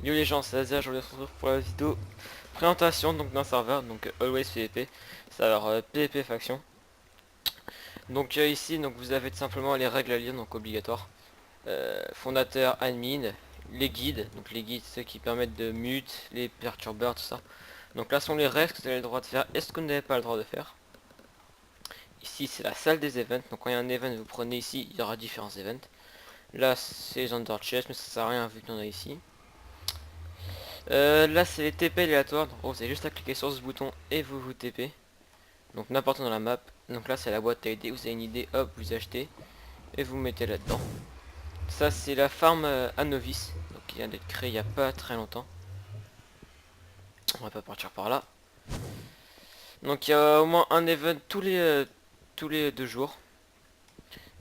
Yo les gens, c'est Azia, je vous retrouve pour la vidéo présentation donc d'un serveur, donc Always PvP, serveur PvP faction. Donc ici donc vous avez tout simplement les règles à lire, donc obligatoires. Fondateur, admin, les guides, donc les guides ceux qui permettent de mute, les perturbeurs, tout ça. Donc là sont les règles que vous avez le droit de faire et ce que vous n'avez pas le droit de faire. Ici c'est la salle des events, donc quand il y a un event vous prenez ici, il y aura différents events. Là c'est les under chest mais ça sert à rien vu qu'on a ici. Là c'est les TP aléatoires, donc vous avez juste à cliquer sur ce bouton et vous TP. Donc n'importe où dans la map. Donc là c'est la boîte à idées, vous avez une idée, hop vous achetez et vous mettez là-dedans. Ça c'est la farm à novice, donc qui vient d'être créée il n'y a pas très longtemps. On va pas partir par là. Donc il y a au moins un event tous les 2 jours.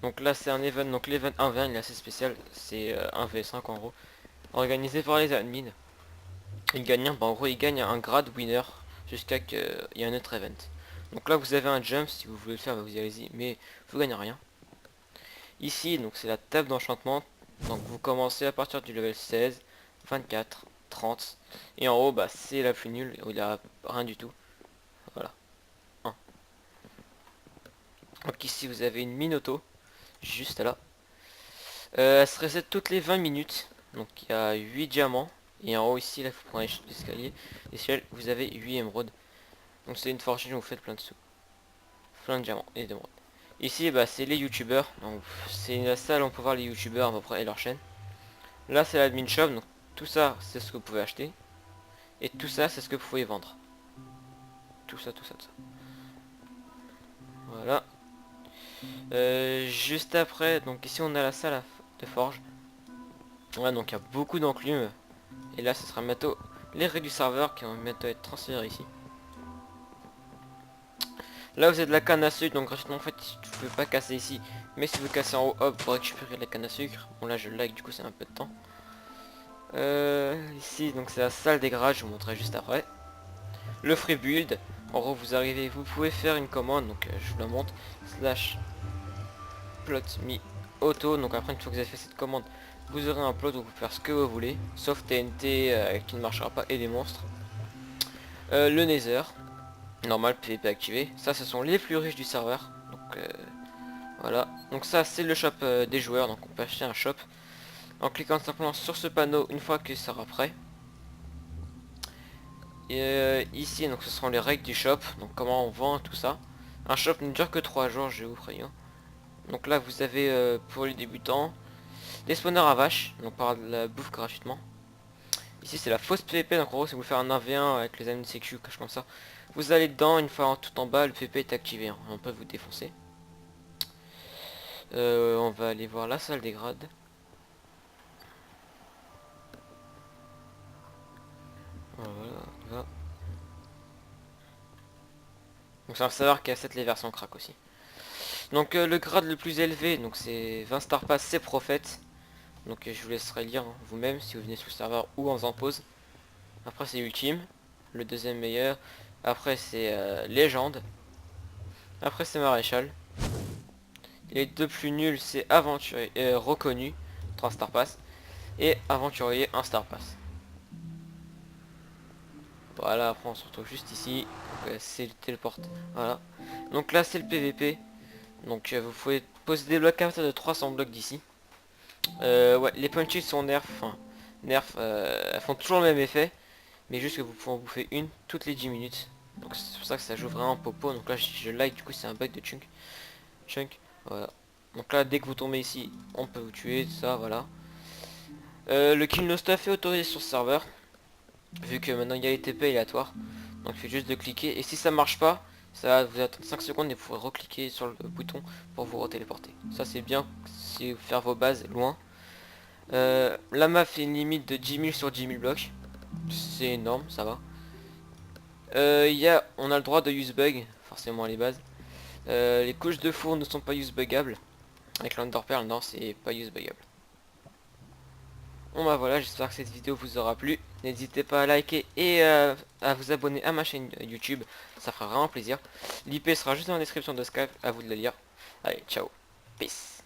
Donc là c'est un event, donc l'event 1v1 il est assez spécial, c'est 1v5 en gros. Organisé par les admins. Il gagne bah, en gros il gagne un grade winner jusqu'à qu'il y ait un autre event. Donc là vous avez un jump, si vous voulez le faire vous y allez-y, mais vous gagnez rien. Ici donc c'est la table d'enchantement, donc vous commencez à partir du level 16, 24, 30, et en haut bah c'est la plus nulle, où il n'y a rien du tout. Voilà. 1. Donc ici vous avez une mine auto, juste là. Elle se reset toutes les 20 minutes, donc il y a 8 diamants, et en haut ici là vous prenez l'escalier, vous avez 8 émeraudes. Donc c'est une fortune, vous faites plein de sous. Plein de diamants et d'émeraudes. Ici bah c'est les youtubeurs, donc c'est la salle où on peut voir les youtubeurs à peu près et leur chaîne. Là c'est l'admin shop, donc tout ça c'est ce que vous pouvez acheter. Et tout ça c'est ce que vous pouvez vendre. Tout ça, tout ça, tout ça. Voilà. Juste après, donc ici on a la salle de forge. Ouais donc il y a beaucoup d'enclumes. Et là ce sera bientôt les règles du serveur qui vont bientôt être transférées ici. Là vous avez de la canne à sucre, donc gratuitement en fait vous pouvez pas casser ici. Mais si vous cassez en haut, hop, pour récupérer la canne à sucre. Bon là je like, du coup c'est un peu de temps. Ici donc c'est la salle des garages, je vous montrerai juste après. Le free build, en gros vous arrivez, vous pouvez faire une commande, donc je vous la montre. Slash plot me auto, donc après une fois que vous avez fait cette commande, vous aurez un plot où vous pouvez faire ce que vous voulez. Sauf TNT qui ne marchera pas et des monstres. Le nether, normal PvP activé. Ça ce sont les plus riches du serveur. Donc voilà. Donc ça c'est le shop des joueurs, donc on peut acheter un shop. En cliquant simplement sur ce panneau une fois que ça sera prêt. Et ici donc ce seront les règles du shop, donc comment on vend tout ça. Un shop ne dure que 3 jours, je vous préviens. Donc là vous avez pour les débutants des spawners à vaches, donc par de la bouffe gratuitement. Ici c'est la fausse PvP, donc en gros si vous faire un 1v1 avec les amis de sécu, quelque chose comme ça. Vous allez dedans, une fois tout en bas, le PvP est activé, hein, on peut vous défoncer. On va aller voir la salle des grades. Voilà. Donc c'est un serveur qui accepte les versions crack aussi. Donc le grade le plus élevé, donc c'est 20 star pass, c'est prophète. Donc je vous laisserai lire hein, vous-même si vous venez sur le serveur ou en faisant pause. Après c'est ultime, le deuxième meilleur. Après c'est légende. Après c'est maréchal. Les deux plus nuls c'est aventurier reconnu, 3 star pass. Et aventurier 1 star pass. Voilà, après on se retrouve juste ici. C'est le téléporte. Voilà. Donc là c'est le PVP. Donc vous pouvez poser des blocs à partir de 300 blocs d'ici. Ouais, les punches sont nerf. Enfin, nerf, elles font toujours le même effet. Mais juste que vous pouvez en bouffer une toutes les 10 minutes. Donc c'est pour ça que ça joue vraiment popo. Donc là je like, du coup c'est un bug de chunk. Chunk, voilà. Donc là dès que vous tombez ici, on peut vous tuer, tout ça, voilà. Le kill no stuff est autorisé sur ce serveur. Vu que maintenant il y a les TP aléatoires. Donc il fait juste de cliquer. Et si ça marche pas, ça va vous attendre 5 secondes et vous pourrez recliquer sur le bouton pour vous retéléporter. Ça c'est bien si vous faire vos bases loin. La map fait une limite de 10 000 sur 10 000 blocs. C'est énorme, ça va. On a le droit de use bug, forcément les bases. Les couches de four ne sont pas use bugables. Avec l'underpearl, non, c'est pas use bugable. Bon bah voilà, j'espère que cette vidéo vous aura plu. N'hésitez pas à liker et à vous abonner à ma chaîne YouTube, ça fera vraiment plaisir. L'IP sera juste dans la description de Skype, à vous de le lire. Allez, ciao, peace.